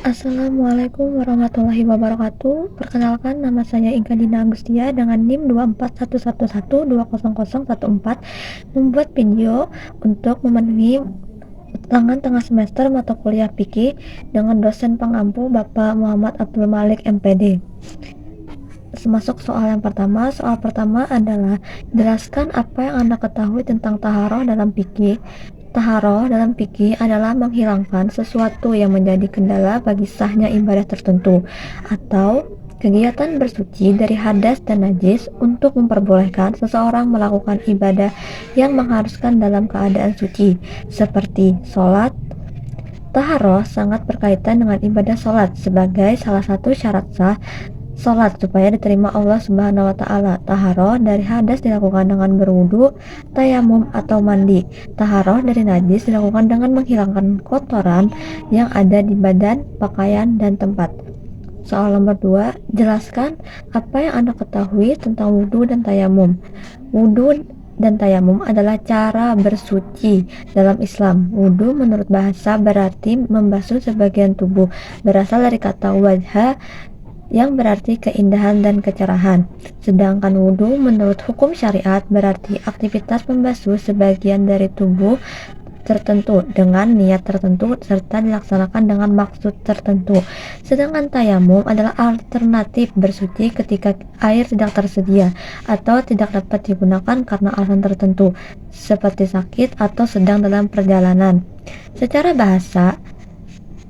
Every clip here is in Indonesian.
Assalamualaikum warahmatullahi wabarakatuh. Perkenalkan, nama saya Inka Dina Agustia dengan NIM 24111200014, membuat video untuk memenuhi ulangan tengah semester mata kuliah fikih dengan dosen pengampu Bapak Muhammad Abdul Malik MPD. Masuk soal yang pertama. Soal pertama adalah jelaskan apa yang Anda ketahui tentang taharoh dalam fikih. Taharoh dalam fikih adalah menghilangkan sesuatu yang menjadi kendala bagi sahnya ibadah tertentu atau kegiatan bersuci dari hadas dan najis untuk memperbolehkan seseorang melakukan ibadah yang mengharuskan dalam keadaan suci seperti sholat. Taharoh sangat berkaitan dengan ibadah sholat sebagai salah satu syarat sah sholat supaya diterima Allah Subhanahu wa Ta'ala. Taharoh dari hadas dilakukan dengan berwudu, tayamum, atau mandi. Taharoh dari najis dilakukan dengan menghilangkan kotoran yang ada di badan, pakaian, dan tempat. Soal nomor 2, jelaskan apa yang Anda ketahui tentang wudu dan tayamum. Wudu dan tayamum adalah cara bersuci dalam Islam. Wudu menurut bahasa berarti membasuh sebagian tubuh, berasal dari kata wajha yang berarti keindahan dan kecerahan. Sedangkan wudhu menurut hukum syariat berarti aktivitas membasuh sebagian dari tubuh tertentu dengan niat tertentu serta dilaksanakan dengan maksud tertentu. Sedangkan tayamum adalah alternatif bersuci ketika air tidak tersedia atau tidak dapat digunakan karena alasan tertentu seperti sakit atau sedang dalam perjalanan. Secara bahasa,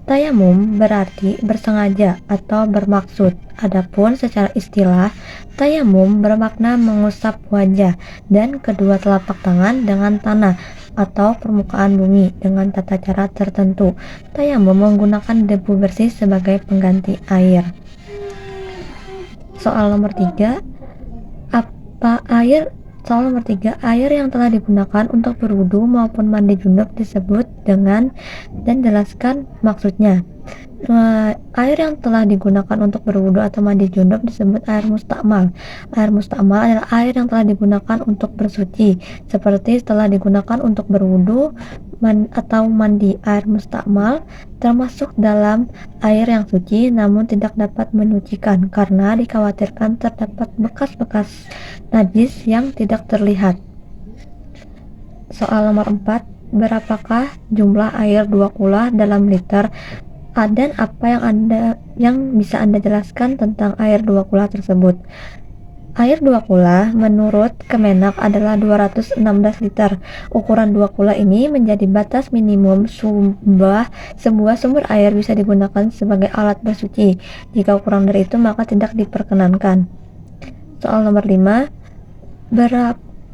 tayamum berarti bersengaja atau bermaksud. Adapun secara istilah, tayamum bermakna mengusap wajah dan kedua telapak tangan dengan tanah atau permukaan bumi dengan tata cara tertentu. Tayamum menggunakan debu bersih sebagai pengganti air. Soal nomor 3, Soal nomor 3, air yang telah digunakan untuk berwudu maupun mandi junub disebut dengan dan jelaskan maksudnya. Air yang telah digunakan untuk berwudu atau mandi junub disebut air mustakmal. Air mustakmal adalah air yang telah digunakan untuk bersuci, seperti setelah digunakan untuk berwudu atau mandi. Air mustakmal termasuk dalam air yang suci namun tidak dapat menyucikan karena dikhawatirkan terdapat bekas-bekas najis yang tidak terlihat. Soal nomor 4, berapakah jumlah air 2 kula dalam liter? Dan apa yang bisa Anda jelaskan tentang air 2 kula tersebut? Air 2 kula menurut Kemenak adalah 216 liter. Ukuran 2 kula ini menjadi batas minimum sebuah sumber air bisa digunakan sebagai alat bersuci. Jika kurang dari itu maka tidak diperkenankan. Soal nomor 5,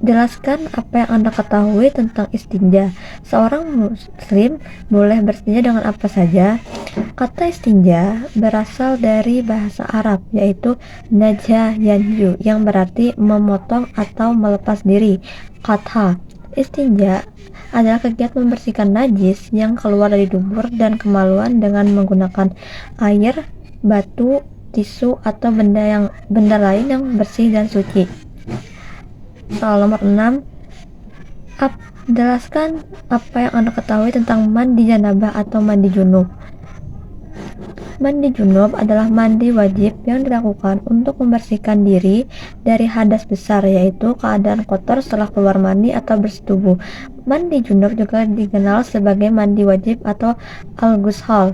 jelaskan apa yang Anda ketahui tentang istinja. Seorang muslim boleh berstinja dengan apa saja. Kata istinja berasal dari bahasa Arab yaitu najah yanju yang berarti memotong atau melepas diri. Kata istinja adalah kegiatan membersihkan najis yang keluar dari dubur dan kemaluan dengan menggunakan air, batu, tisu atau benda lain yang bersih dan suci. Soal nomor 6, jelaskan apa yang Anda ketahui tentang mandi janabah atau mandi junub. Mandi junub adalah mandi wajib yang dilakukan untuk membersihkan diri dari hadas besar, yaitu keadaan kotor setelah keluar mandi atau bersetubuh. Mandi junub juga dikenal sebagai mandi wajib atau al-ghushal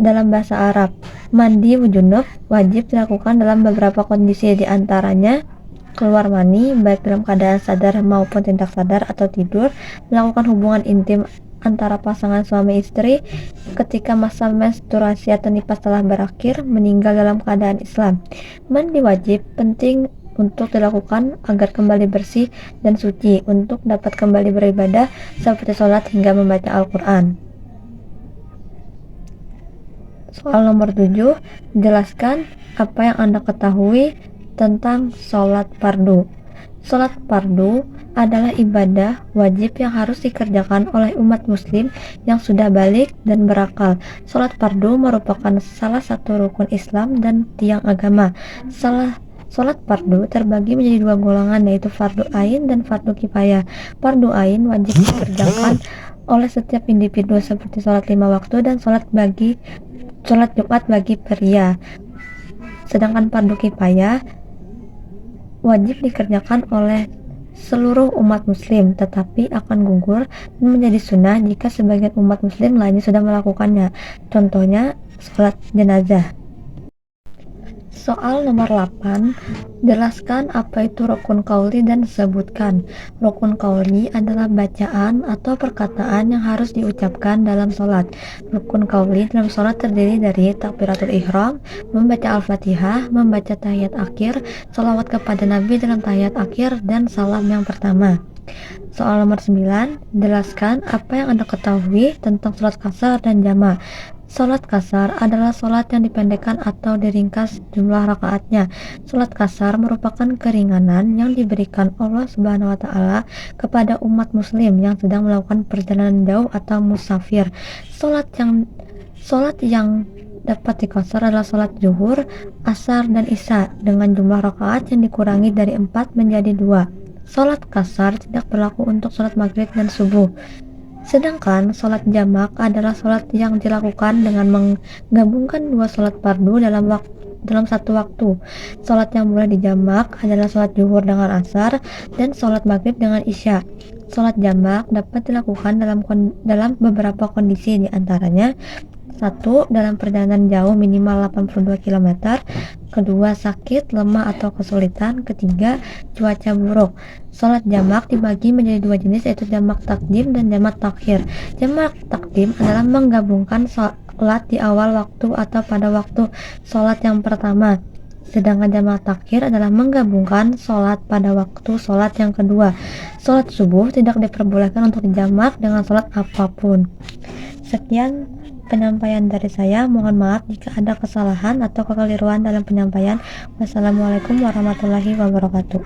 dalam bahasa Arab. Mandi junub wajib dilakukan dalam beberapa kondisi, diantaranya keluar mani, baik dalam keadaan sadar maupun tidak sadar atau tidur, melakukan hubungan intim antara pasangan suami istri ketika masa menstruasi atau nifas telah berakhir, meninggal dalam keadaan Islam. Mandi wajib penting untuk dilakukan agar kembali bersih dan suci untuk dapat kembali beribadah seperti sholat hingga membaca Al-Quran. Soal nomor 7, jelaskan apa yang Anda ketahui tentang sholat fardu. Sholat fardu adalah ibadah wajib yang harus dikerjakan oleh umat muslim yang sudah balik dan berakal. Sholat fardu merupakan salah satu rukun Islam dan tiang agama. Sholat fardu terbagi menjadi 2 golongan, yaitu fardu ain dan fardu kifayah. Fardu ain wajib dikerjakan oleh setiap individu seperti sholat 5 waktu dan sholat Jumat bagi pria. Sedangkan fardu kifayah wajib dikerjakan oleh seluruh umat muslim, tetapi akan gugur dan menjadi sunnah jika sebagian umat muslim lainnya sudah melakukannya. Contohnya, sholat jenazah. Soal nomor 8, jelaskan apa itu rukun qauli dan sebutkan. Rukun qauli adalah bacaan atau perkataan yang harus diucapkan dalam sholat. Rukun qauli dalam sholat terdiri dari takbiratul ihram, membaca al-fatihah, membaca tahiyat akhir, sholawat kepada Nabi dalam tahiyat akhir, dan salam yang pertama. Soal nomor 9, jelaskan apa yang Anda ketahui tentang sholat kasar dan jama'. Sholat kasar adalah sholat yang dipendekkan atau diringkas jumlah rakaatnya. Sholat kasar merupakan keringanan yang diberikan Allah Subhanahu wa Ta'ala kepada umat muslim yang sedang melakukan perjalanan jauh atau musafir. Sholat yang dapat dikasar adalah sholat zuhur, asar, dan isya dengan jumlah rakaat yang dikurangi dari 4 menjadi 2. Sholat kasar tidak berlaku untuk sholat maghrib dan subuh. Sedangkan sholat jamak adalah sholat yang dilakukan dengan menggabungkan dua sholat fardu dalam satu waktu. Sholat yang boleh dijamak adalah sholat zuhur dengan asar dan sholat maghrib dengan isya. Sholat jamak dapat dilakukan dalam beberapa kondisi, diantaranya: 1. Dalam perjalanan jauh minimal 82 km. 2. Sakit, lemah, atau kesulitan. 3. Cuaca buruk. Sholat jamak dibagi menjadi dua jenis, yaitu jamak takdim dan jamak takhir. Jamak takdim adalah menggabungkan sholat di awal waktu atau pada waktu sholat yang pertama. Sedangkan jamak takhir adalah menggabungkan sholat pada waktu sholat yang kedua. Sholat subuh tidak diperbolehkan untuk dijamak dengan sholat apapun. Sekian penyampaian dari saya. Mohon maaf jika ada kesalahan atau kekeliruan dalam penyampaian. Wassalamualaikum warahmatullahi wabarakatuh.